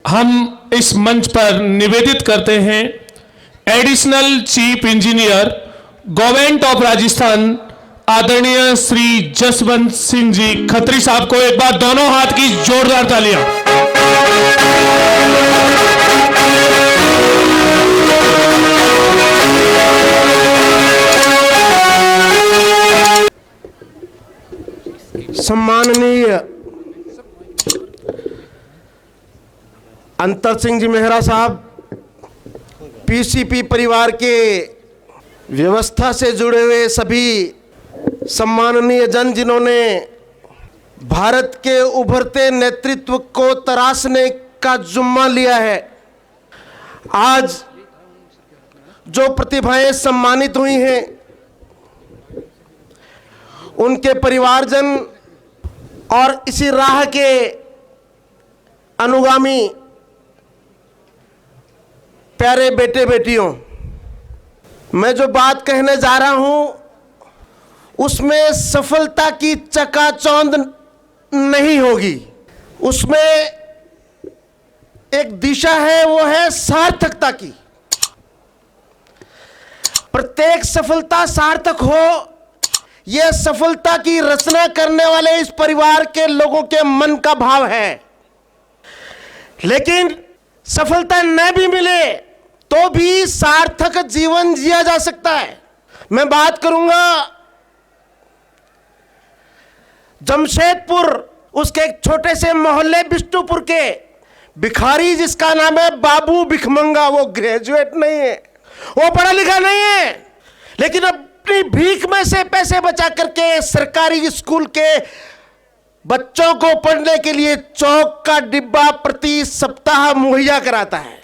हम इस मंच पर निवेदित करते हैं additional chief engineer government of Rajasthan आदरणीय श्री जसवंत सिंह जी खत्री साहब को। एक बार दोनों हाथ की जोरदार तालियां। सम्माननीय अंतर सिंह जी मेहरा साहब, पीसीपी परिवार के व्यवस्था से जुड़े हुए सभी सम्माननीय जन जिन्होंने भारत के उभरते नेतृत्व को तराशने का जुम्मा लिया है। आज जो प्रतिभाएं सम्मानित हुई हैं, उनके परिवारजन और इसी राह के अनुगामी प्यारे बेटे बेटियों, मैं जो बात कहने जा रहा हूं उसमें सफलता की चकाचौंध नहीं होगी। उसमें एक दिशा है, वो है सार्थकता की। प्रत्येक सफलता सार्थक हो, यह सफलता की रचना करने वाले इस परिवार के लोगों के मन का भाव है। लेकिन सफलता न भी मिले तो भी सार्थक जीवन जिया जा सकता है। मैं बात करूंगा जमशेदपुर, उसके एक छोटे से मोहल्ले बिष्टुपुर के भिखारी जिसका नाम है बाबू भिखमंगा। वो ग्रेजुएट नहीं है, वो पढ़ा लिखा नहीं है, लेकिन अपनी भीख में से पैसे बचा करके सरकारी स्कूल के बच्चों को पढ़ने के लिए चौक का डिब्बा प्रति सप्ताह मुहैया कराता है।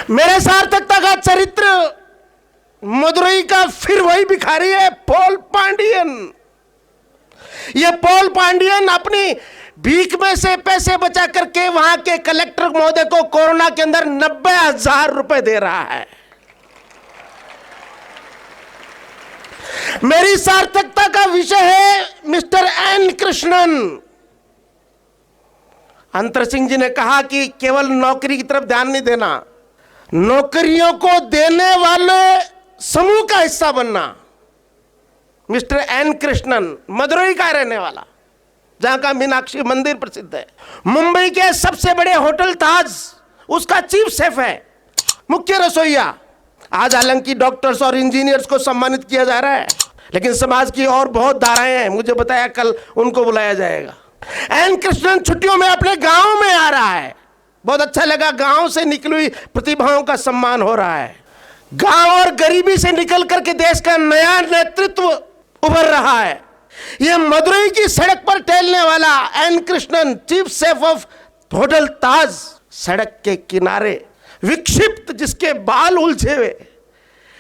मेरे सार्थकता का चरित्र मदुरई का फिर वही भिखारी है, पॉल पांडियन। यह पॉल पांडियन अपनी भीख में से पैसे बचा करके वहां के कलेक्टर महोदय को कोरोना के अंदर 90,000 रुपए दे रहा है। मेरी सार्थकता का विषय है मिस्टर एन कृष्णन। अंतर सिंह जी ने कहा कि केवल नौकरी की तरफ ध्यान नहीं देना, नौकरियों को देने वाले समूह का हिस्सा बनना। मिस्टर एन कृष्णन मदुरई का रहने वाला, जहां का मीनाक्षी मंदिर प्रसिद्ध है। मुंबई के सबसे बड़े होटल ताज, उसका चीफ शेफ है, मुख्य रसोईया। आज हालांकि डॉक्टर्स और इंजीनियर्स को सम्मानित किया जा रहा है, लेकिन समाज की और बहुत धाराएं हैं। मुझे बताया कल उनको बुलाया जाएगा। एन कृष्णन छुट्टियों में अपने गांव में आ रहा है। बहुत अच्छा लगा, गांव से निकली हुई प्रतिभाओं का सम्मान हो रहा है। गांव और गरीबी से निकल करके देश का नया नेतृत्व उभर रहा है। यह मदुरई की सड़क पर टहलने वाला N Krishnan, chief chef of hotel Taj, सड़क के किनारे विक्षिप्त, जिसके बाल उलझे हुए,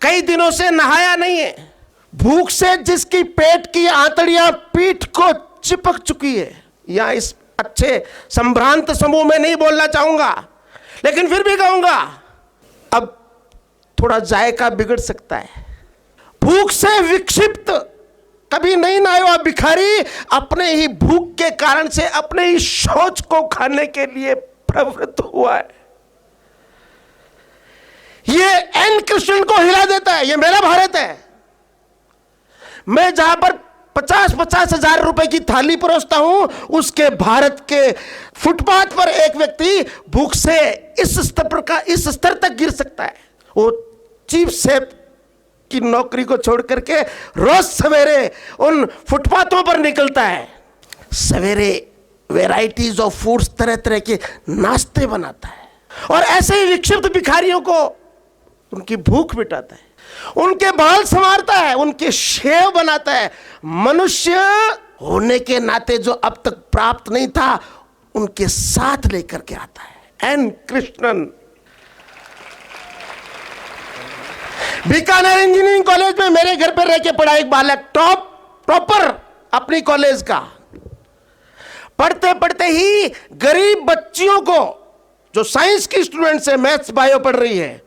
कई दिनों से नहाया नहीं है, भूख से जिसकी पेट की आंतड़ियां पीठ को चिपक चुकी है। यहां इस अच्छे संभ्रांत समूह में नहीं बोलना चाहूंगा, लेकिन फिर भी कहूंगा, अब थोड़ा जायका बिगड़ सकता है। भूख से विक्षिप्त, कभी नहीं नहाया हुआ भिखारी अपने ही भूख के कारण से अपने ही शौच को खाने के लिए प्रवृत्त हुआ है। ये एन कृष्णन को हिला देता है। ये मेरा भारत है। मैं जहां पर 50-50 हजार रुपए की थाली परोसता हूं, उसके भारत के फुटपाथ पर एक व्यक्ति भूख से इस स्तर तक गिर सकता है। वो चीफ शेफ की नौकरी को छोड़ करके रोज सवेरे उन फुटपाथों पर निकलता है। सवेरे वैरायटीज ऑफ फूड्स, तरह तरह के नाश्ते बनाता है और ऐसे ही विक्षिप्त भिखारियों को उनकी भूख मिटाता है, उनके बाल संवारता है, उनके शेव बनाता है। मनुष्य होने के नाते जो अब तक प्राप्त नहीं था, उनके साथ लेकर के आता है। N Krishnan Bikaner engineering college में मेरे घर पर रह के पढ़ा एक बालक, टॉपर अपनी कॉलेज का। पढ़ते पढ़ते ही गरीब बच्चियों को, जो साइंस की स्टूडेंट्स है, मैथ्स बायो पढ़ रही है,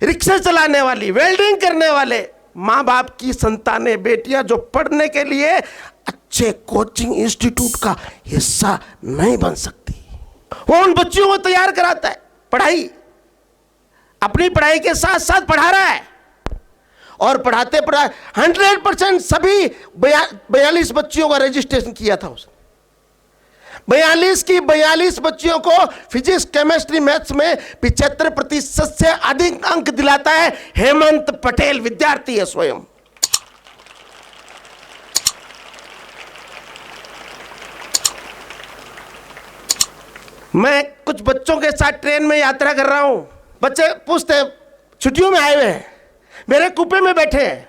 रिक्शा चलाने वाली, वेल्डिंग करने वाले माँ बाप की संतानें, बेटियां जो पढ़ने के लिए अच्छे कोचिंग इंस्टीट्यूट का हिस्सा नहीं बन सकती। वो उन बच्चियों को तैयार कराता है, पढ़ाई अपनी पढ़ाई के साथ साथ पढ़ा रहा है, और पढ़ाते पढ़ाए 100% सभी 42 बच्चियों का रजिस्ट्रेशन किया था उसने। 42 की 42 बच्चियों को फिजिक्स, केमिस्ट्री, मैथ्स में 75% से अधिक अंक दिलाता है हेमंत पटेल, विद्यार्थी है स्वयं। मैं कुछ बच्चों के साथ ट्रेन में यात्रा कर रहा हूं। बच्चे पूछते हैं, छुट्टियों में आए हुए हैं, मेरे कूपे में बैठे हैं,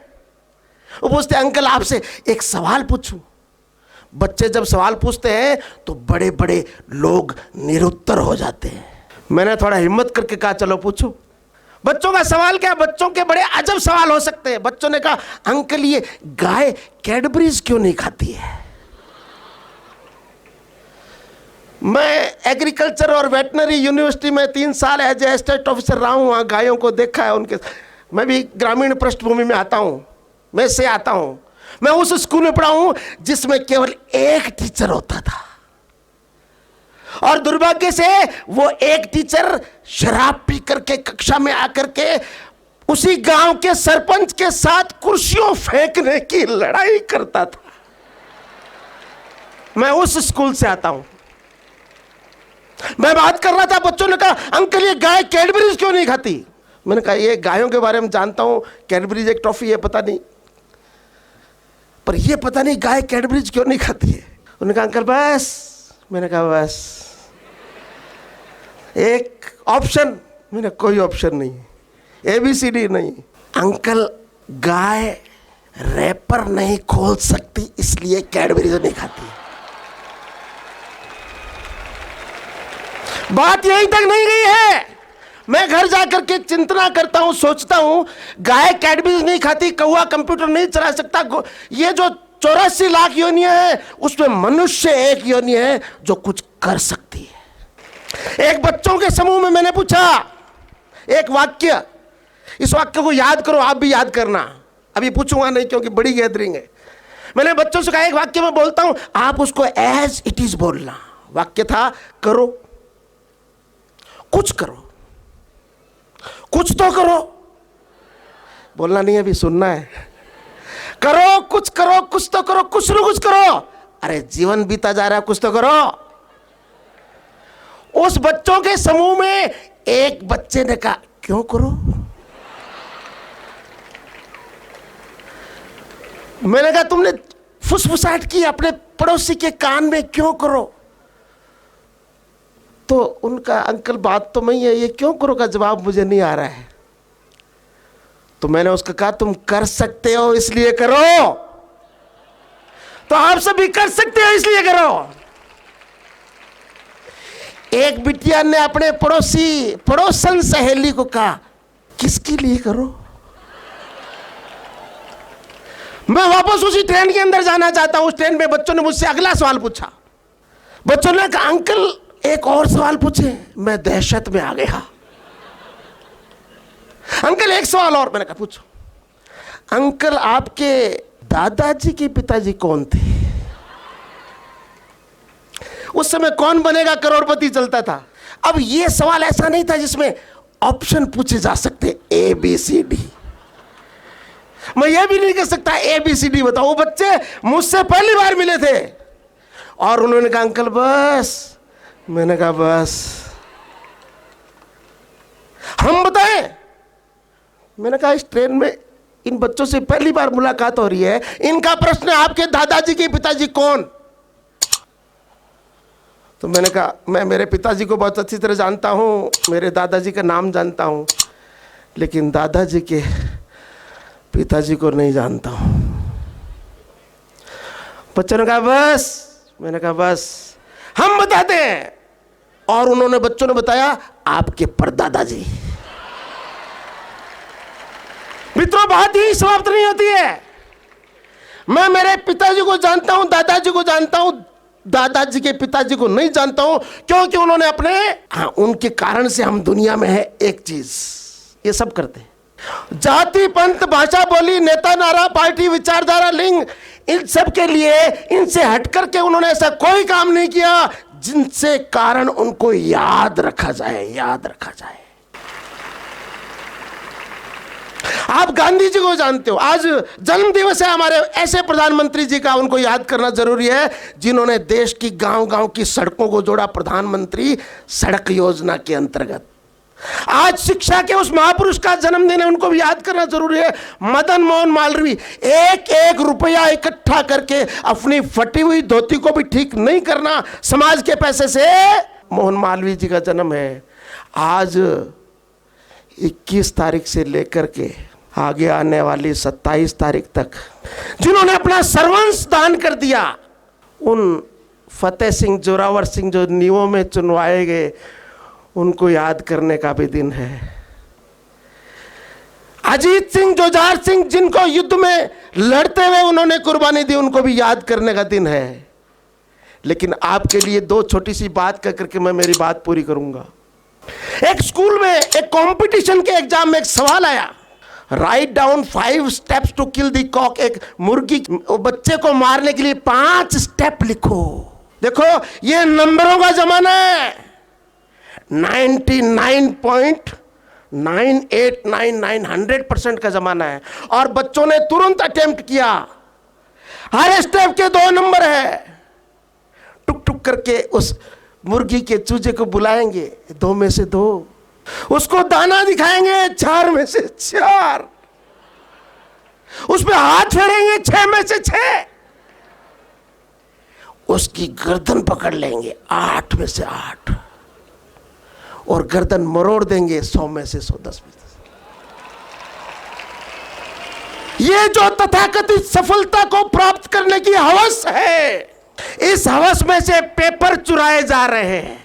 वो पूछते हैं अंकल आपसे एक सवाल पूछूं। बच्चे जब सवाल पूछते हैं तो बड़े बड़े लोग निरुत्तर हो जाते हैं। मैंने थोड़ा हिम्मत करके कहा चलो पूछो। बच्चों का सवाल क्या, बच्चों के बड़े अजब सवाल हो सकते हैं। बच्चों ने कहा अंकल ये गाय कैडबरीज क्यों नहीं खाती है? मैं एग्रीकल्चर और वेटनरी यूनिवर्सिटी में 3 साल एज ए स्टेट ऑफिसर रहा हूं, वहां गायों को देखा है उनके। मैं भी ग्रामीण पृष्ठभूमि में आता हूं, मैं से आता हूं। मैं उस स्कूल में पढ़ा हूं जिसमें केवल एक टीचर होता था, और दुर्भाग्य से वो एक टीचर शराब पी करके कक्षा में आकर के उसी गांव के सरपंच के साथ कुर्सियों फेंकने की लड़ाई करता था। मैं उस स्कूल से आता हूं। मैं बात कर रहा था, बच्चों ने कहा अंकल ये गाय कैडबरीज क्यों नहीं खाती? मैंने कहा ये गायों के बारे में जानता हूं, कैडबरीज एक टॉफी है, पता नहीं, पर ये पता नहीं गाय कैडबरीज क्यों नहीं खाती है। उन्होंने कहा अंकल बस। मैंने कहा बस एक ऑप्शन? मैंने कोई ऑप्शन नहीं, ABCD नहीं। अंकल गाय रैपर नहीं खोल सकती इसलिए कैडबरीज नहीं खाती। बात यहीं तक नहीं गई है। मैं घर जाकर के चिंतना करता हूं, सोचता हूं गाय कैडबरीज नहीं खाती, कौवा कंप्यूटर नहीं चला सकता, ये जो 84 लाख योनियां हैं उसमें मनुष्य एक योनि है जो कुछ कर सकती है। एक बच्चों के समूह में मैंने पूछा एक वाक्य, इस वाक्य को याद करो, आप भी याद करना। अभी पूछूंगा नहीं क्योंकि बड़ी गैदरिंग है। मैंने बच्चों से कहा एक वाक्य में बोलता हूं, आप उसको एज इट इज बोलना। वाक्य था करो, कुछ करो, कुछ तो करो। बोलना नहीं, अभी सुनना है। करो, कुछ करो, कुछ तो करो, कुछ न कुछ करो। अरे जीवन बीता जा रहा है, कुछ तो करो। उस बच्चों के समूह में एक बच्चे ने कहा क्यों करो? मैंने कहा तुमने फुसफुसाहट की अपने पड़ोसी के कान में, क्यों करो? तो उनका अंकल बात तो नहीं है, ये क्यों करो का जवाब मुझे नहीं आ रहा है। तो मैंने उसको कहा तुम कर सकते हो इसलिए करो, तो आप सभी कर सकते हो इसलिए करो। एक बिटिया ने अपने पड़ोसन सहेली को कहा किसके लिए करो? मैं वापस उसी ट्रेन के अंदर जाना चाहता हूं। उस ट्रेन में बच्चों ने मुझसे अगला सवाल पूछा। बच्चों ने कहा अंकल एक और सवाल पूछे। मैं दहशत में आ गया। अंकल एक सवाल और। मैंने कहा पूछो। अंकल आपके दादाजी के पिताजी कौन थे? उस समय कौन बनेगा करोड़पति चलता था। अब यह सवाल ऐसा नहीं था जिसमें ऑप्शन पूछे जा सकते ABCD। मैं यह भी नहीं कह सकता ABCD बताओ। वो बच्चे मुझसे पहली बार मिले थे और उन्होंने कहा अंकल बस। मैंने कहा बस हम बताएं। मैंने कहा इस ट्रेन में इन बच्चों से पहली बार मुलाकात हो रही है, इनका प्रश्न है आपके दादाजी के पिताजी कौन? तो मैंने कहा मैं मेरे पिताजी को बहुत अच्छी तरह जानता हूं, मेरे दादाजी का नाम जानता हूं, लेकिन दादाजी के पिताजी को नहीं जानता हूं। बच्चों ने कहा बस। मैंने कहा बस हम बताते हैं। और उन्होंने बच्चों ने बताया आपके परदादाजी। मित्रों बात ही समाप्त नहीं होती है। मैं मेरे पिताजी को जानता हूं, दादाजी को जानता हूं, दादाजी के पिताजी को नहीं जानता हूं क्योंकि उन्होंने अपने उनके कारण से हम दुनिया में है एक चीज। ये सब करते हैं। जाति पंथ भाषा बोली नेता नारा पार्टी विचारधारा लिंग, इन सब के लिए इनसे हटकर के उन्होंने ऐसा कोई काम नहीं किया जिनसे कारण उनको याद रखा जाए, याद रखा जाए। आप गांधी जी को जानते हो, आज जन्म दिवस है हमारे ऐसे प्रधानमंत्री जी का, उनको याद करना जरूरी है जिन्होंने देश की गांव-गांव की सड़कों को जोड़ा, प्रधानमंत्री सड़क योजना के अंतर्गत। आज शिक्षा के उस महापुरुष का जन्मदिन है, उनको भी याद करना जरूरी है। मदन मोहन मालवीय एक एक रुपया इकट्ठा करके अपनी फटी हुई धोती को भी ठीक नहीं करना समाज के पैसे से, मोहन मालवीय जी का जन्म है। आज 21 तारीख से लेकर के आगे आने वाली 27 तारीख तक जिन्होंने अपना सर्वंस दान कर दिया, उन फतेह सिंह जोरावर सिंह जो नीवों में चुनवाए गए, उनको याद करने का भी दिन है। अजीत सिंह, जुझार सिंह, जिनको युद्ध में लड़ते हुए उन्होंने कुर्बानी दी, उनको भी याद करने का दिन है। लेकिन आपके लिए दो छोटी सी बात कह करके मैं मेरी बात पूरी करूंगा। एक स्कूल में एक कंपटीशन के एग्जाम में एक सवाल आया, write down 5 steps to kill the cock. एक मुर्गी बच्चे को मारने के लिए 5 स्टेप लिखो। देखो ये नंबरों का जमाना है, 99.9899 100% का जमाना है, और बच्चों ने तुरंत अटेम्प्ट किया। हर स्टेप के 2 नंबर है। टुक टुक करके उस मुर्गी के चूजे को बुलाएंगे, 2 में से 2, उसको दाना दिखाएंगे, 4 में से 4, उस पे हाथ फेरेंगे, 6 में से 6, उसकी गर्दन पकड़ लेंगे, 8 में से 8, और गर्दन मरोड़ देंगे, 100 में से 100, 10 में से 10। ये जो तथाकथित सफलता को प्राप्त करने की हवस है, इस हवस में से पेपर चुराए जा रहे हैं,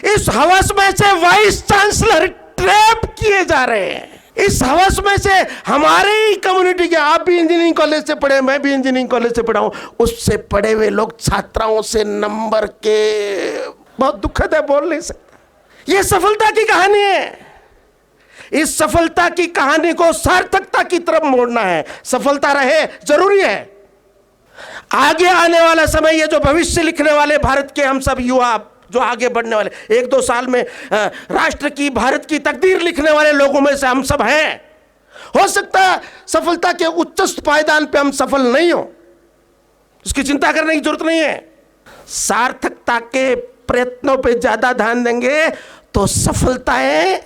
इस हवस में से वाइस चांसलर ट्रैप किए जा रहे हैं, इस हवस में से हमारे ही कम्युनिटी के, आप भी इंजीनियरिंग कॉलेज से पढ़े, मैं भी इंजीनियरिंग कॉलेज से पढ़ा हूं, उससे पढ़े हुए लोग छात्राओं से नंबर के, बहुत दुखद है, बोल नहीं सकता। यह सफलता की कहानी है। इस सफलता की कहानी को सार्थकता की तरफ मोड़ना है। सफलता रहे जरूरी है। आगे आने वाला समय, ये जो भविष्य लिखने वाले भारत के हम सब युवा जो आगे बढ़ने वाले 1-2 साल में राष्ट्र की, भारत की तकदीर लिखने वाले लोगों में से हम सब हैं। हो सकता है सफलता के उच्चस्थ पायदान पे हम सफल नहीं हो, उसकी चिंता करने की जरूरत नहीं है। सार्थकता के प्रयत्नों पे ज्यादा ध्यान देंगे तो सफलताएं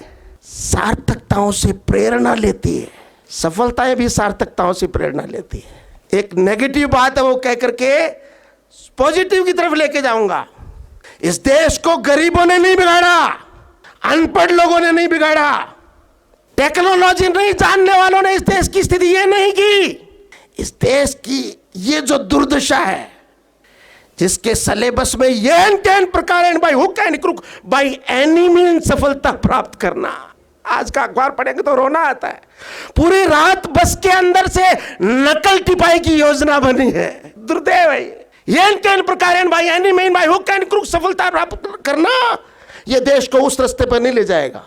सार्थकताओं से प्रेरणा लेती है। सफलताएं भी सार्थकताओं से प्रेरणा लेती है। एक नेगेटिव बात है वो कह करके पॉजिटिव की तरफ लेके जाऊंगा। इस देश को गरीबों ने नहीं बिगाड़ा, अनपढ़ लोगों ने नहीं बिगाड़ा, टेक्नोलॉजी नहीं जानने वालों ने इस देश की स्थिति ये नहीं की। इस देश की ये जो दुर्दशा है, जिसके सिलेबस में ये एन प्रकार by hook and crook, by any means सफलता प्राप्त करना, आज का अखबार पढ़ेंगे तो रोना आता है। पूरी रात बस के अंदर से नकल टिपाई की योजना बनी है। दुर्दैव है ये प्रकार by any mean by hook and crook सफलता प्राप्त करना, यह देश को उस रास्ते पर नहीं ले जाएगा।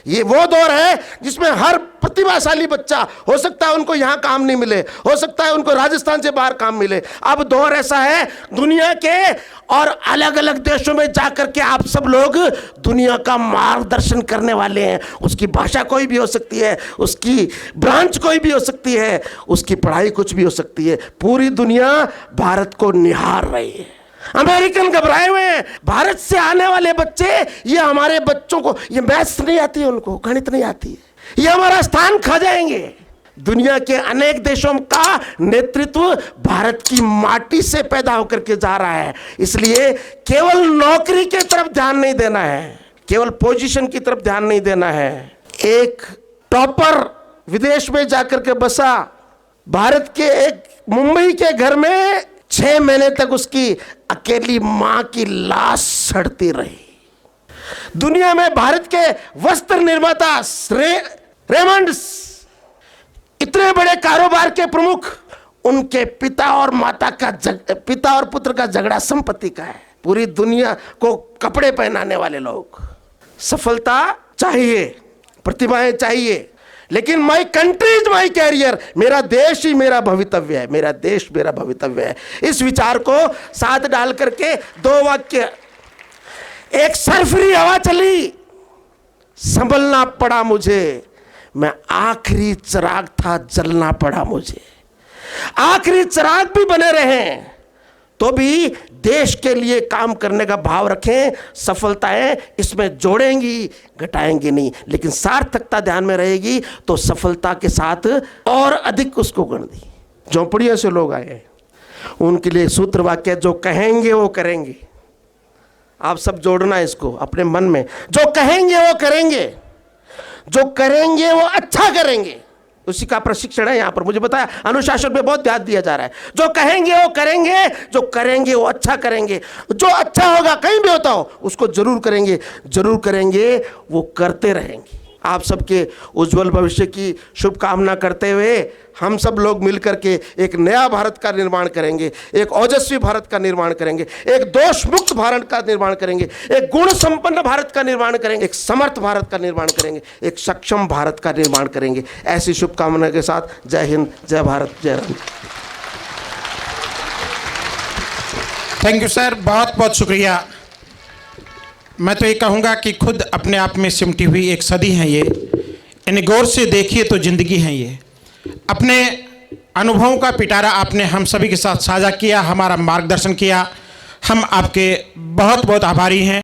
ये वो दौर है जिसमें हर प्रतिभाशाली बच्चा, हो सकता है उनको यहां काम नहीं मिले, हो सकता है उनको राजस्थान से बाहर काम मिले। अब दौर ऐसा है दुनिया के और अलग अलग देशों में जाकर के आप सब लोग दुनिया का मार्गदर्शन करने वाले हैं। उसकी भाषा कोई भी हो सकती है, उसकी ब्रांच कोई भी हो सकती है, उसकी पढ़ाई कुछ भी हो सकती है। पूरी दुनिया भारत को निहार रही है। अमेरिकन घबराए हुए हैं। भारत से आने वाले बच्चे, ये हमारे बच्चों को, ये मैथ्स नहीं आती है, उनको गणित नहीं आती है, ये हमारा स्थान खा जाएंगे। दुनिया के अनेक देशों का नेतृत्व भारत की माटी से पैदा होकर के जा रहा है। इसलिए केवल नौकरी की तरफ ध्यान नहीं देना है, केवल पोजीशन की तरफ ध्यान नहीं देना है। एक टॉपर विदेश में जाकर के बसा, भारत के एक मुंबई के घर में 6 महीने तक उसकी अकेली मां की लाश सड़ती रही। दुनिया में भारत के वस्त्र निर्माता रेमंड्स, इतने बड़े कारोबार के प्रमुख, उनके पिता और पुत्र का झगड़ा संपत्ति का है। पूरी दुनिया को कपड़े पहनाने वाले लोग। सफलता चाहिए, प्रतिभाएं चाहिए, लेकिन my country is my career, मेरा देश ही मेरा भवितव्य है, मेरा देश मेरा भवितव्य है। इस विचार को साथ डाल करके 2 वाक्य। एक सरफरी हवा चली, संभलना पड़ा मुझे, मैं आखिरी चिराग था, जलना पड़ा मुझे। आखिरी चिराग भी बने रहें तो भी देश के लिए काम करने का भाव रखें। सफलताएं इसमें जोड़ेंगी, घटाएंगी नहीं, लेकिन सार्थकता ध्यान में रहेगी तो सफलता के साथ और अधिक उसको गण दी। झोंपड़ियों से लोग आए हैं, उनके लिए सूत्र वाक्य, जो कहेंगे वो करेंगे। आप सब जोड़ना इसको अपने मन में, जो कहेंगे वो करेंगे, जो करेंगे वो अच्छा करेंगे। उसी का प्रशिक्षण है यहाँ पर। मुझे बताया अनुशासन पे बहुत ध्यान दिया जा रहा है। जो कहेंगे वो करेंगे, जो करेंगे वो अच्छा करेंगे। जो अच्छा होगा कहीं भी होता हो उसको जरूर करेंगे, जरूर करेंगे, वो करते रहेंगे। आप सबके उज्जवल भविष्य की शुभकामना करते हुए हम सब लोग मिलकर के एक नया भारत का निर्माण करेंगे, एक ओजस्वी भारत का निर्माण करेंगे, एक दोष मुक्त भारत का निर्माण करेंगे, एक गुण संपन्न भारत का निर्माण करेंगे, एक समर्थ भारत का निर्माण करेंगे, एक सक्षम भारत का निर्माण करेंगे। ऐसी शुभकामना के साथ जय हिंद, जय भारत, जय राम। थैंक यू सर, बहुत बहुत शुक्रिया। मैं तो ये कहूँगा कि खुद अपने आप में सिमटी हुई एक सदी है ये, इन्हें गौर से देखिए तो ज़िंदगी है ये। अपने अनुभवों का पिटारा आपने हम सभी के साथ साझा किया, हमारा मार्गदर्शन किया। हम आपके बहुत बहुत आभारी हैं।